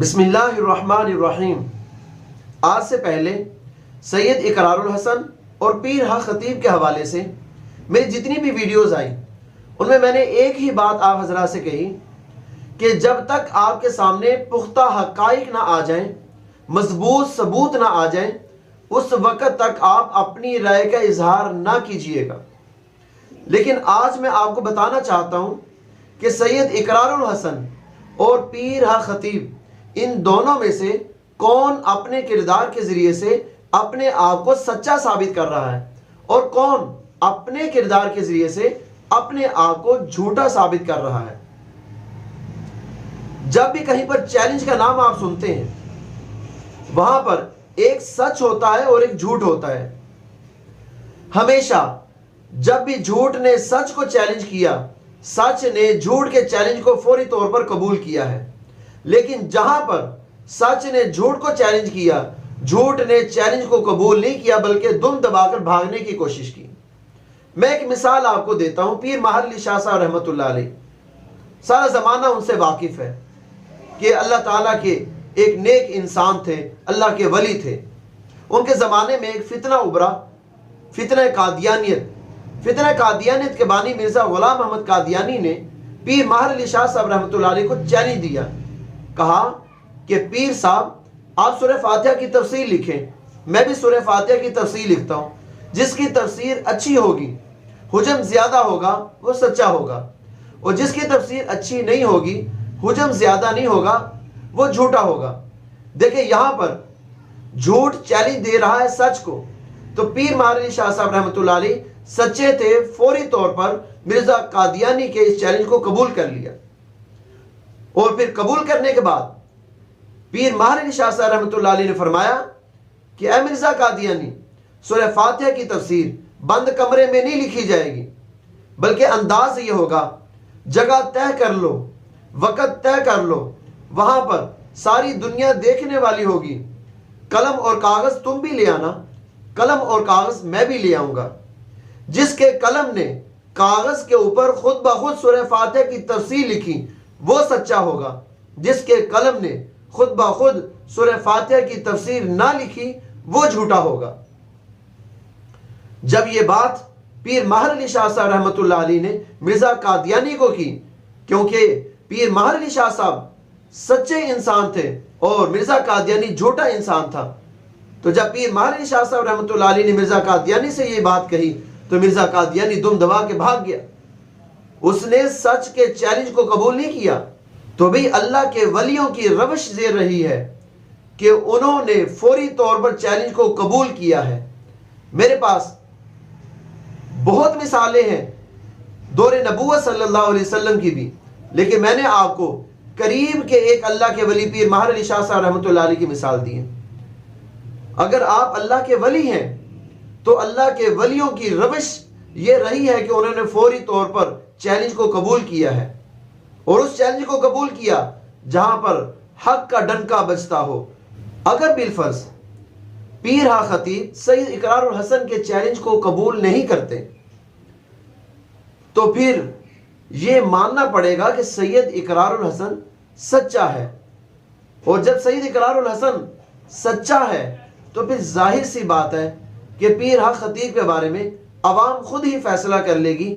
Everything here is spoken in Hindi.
बिस्मिल्लाहिर्रहमानिर्रहीम। आज से पहले सैयद इकरारुल हसन और पीर हा खतीब के हवाले से मेरी जितनी भी वीडियोज़ आई उनमें मैंने एक ही बात आप हजरात से कही कि जब तक आपके सामने पुख्ता हक़ाइक़ ना आ जाएं, मजबूत सबूत ना आ जाएं, उस वक़्त तक आप अपनी राय का इजहार ना कीजिएगा। लेकिन आज मैं आपको बताना चाहता हूँ कि सैयद इकरारुल हसन और पीर हा खतीब, इन दोनों में से कौन अपने किरदार के ज़रिए से अपने आप को सच्चा साबित कर रहा है और कौन अपने किरदार के ज़रिए से अपने आप को झूठा साबित कर रहा है। जब भी कहीं पर चैलेंज का नाम आप सुनते हैं, वहां पर एक सच होता है और एक झूठ होता है। हमेशा जब भी झूठ ने सच को चैलेंज किया, सच ने झूठ के चैलेंज को फौरी तौर पर कबूल किया है। लेकिन जहां पर सच ने झूठ को चैलेंज किया, झूठ ने चैलेंज को कबूल नहीं किया बल्कि दुम दबाकर भागने की कोशिश की। मैं एक मिसाल आपको देता हूं। पीर महर अली शाह साहब रहमतुल्लाह अलैह, सारा जमाना उनसे वाकिफ है कि अल्लाह ताला के एक नेक इंसान थे, अल्लाह के वली थे। उनके ज़माने में एक फितना उभरा, फितना कादियानियत। फितना कादियानियत के बानी मिर्ज़ा गुलाम अहमद कादियानी ने पीर महर अली शाह साहब रहमतुल्लाह अलैह को चैलेंज दिया। कहा कि पीर साहब, आप सूरह फातिहा की तफसीर लिखें, मैं भी सूरह फातिहा की तफसीर लिखता हूँ। जिसकी तफसीर अच्छी होगी, हुजम ज़्यादा होगा, वो सच्चा होगा, और जिसकी तफसीर अच्छी नहीं होगी, हुजम ज़्यादा नहीं होगा, वो झूठा होगा। देखिए यहाँ पर झूठ चैलेंज दे रहा है सच को, तो पीर महर अली शाह साहब रहमतुल्लाह अलैह सच्चे थे, फौरी तौर पर मिर्ज़ा कादियानी के इस चैलेंज को कबूल कर लिया। और फिर कबूल करने के बाद पीर महर अली शाह साहब रहमतुल्लाह अलैह ने फरमाया कि ए मिर्ज़ा कादियानी, सूरह फातिहा की तफसीर बंद कमरे में नहीं लिखी जाएगी, बल्कि अंदाज ये होगा, जगह तय कर लो, वक़्त तय कर लो, वहां पर सारी दुनिया देखने वाली होगी। कलम और कागज़ तुम भी ले आना, कलम और कागज़ मैं भी ले आऊँगा। जिसके कलम ने कागज़ के ऊपर खुद ब खुद सूरह फातिहा की तफसीर लिखी, वो सच्चा होगा। जिसके कलम ने खुद ब खुद सूरह फातिहा की तफसीर ना लिखी, वो झूठा होगा। जब ये बात पीर महर अली शाह साहब रहमतुल्लाह अलैह ने मिर्ज़ा कादियानी को की, क्योंकि पीर महर अली शाह साहब सच्चे इंसान थे और मिर्ज़ा कादियानी झूठा इंसान था, तो जब पीर महर अली शाह साहब रहमतुल्लाह अलैह ने मिर्ज़ा कादियानी से ये बात कही, तो मिर्ज़ा कादियानी दुम दबा के भाग गया। उसने सच के चैलेंज को कबूल नहीं किया। तो भी अल्लाह के वलियों की रवश ये रही है कि उन्होंने फौरी तौर पर चैलेंज को कबूल किया है। मेरे पास बहुत मिसालें हैं दौरे नबूवत सल्लल्लाहु अलैहि वसल्लम की भी, लेकिन मैंने आपको करीब के एक अल्लाह के वली पीर महर अली शाह साहब रहमतुल्लाह अलैह की मिसाल दी है। अगर आप अल्लाह के वली हैं तो अल्लाह के वलियों की रविश ये रही है कि उन्होंने फौरी तौर पर चैलेंज को कबूल किया है, और उस चैलेंज को कबूल किया जहां पर हक का डंका बजता हो। अगर बिलफर्ज पीर हा खतीब सैयद इकरारुल हसन के चैलेंज को कबूल नहीं करते, तो फिर यह मानना पड़ेगा कि सैयद इकरारुल हसन सच्चा है। और जब सैयद इकरारुल हसन सच्चा है, तो फिर जाहिर सी बात है कि पीर हा खतीब के बारे में अवाम खुद ही फैसला कर लेगी।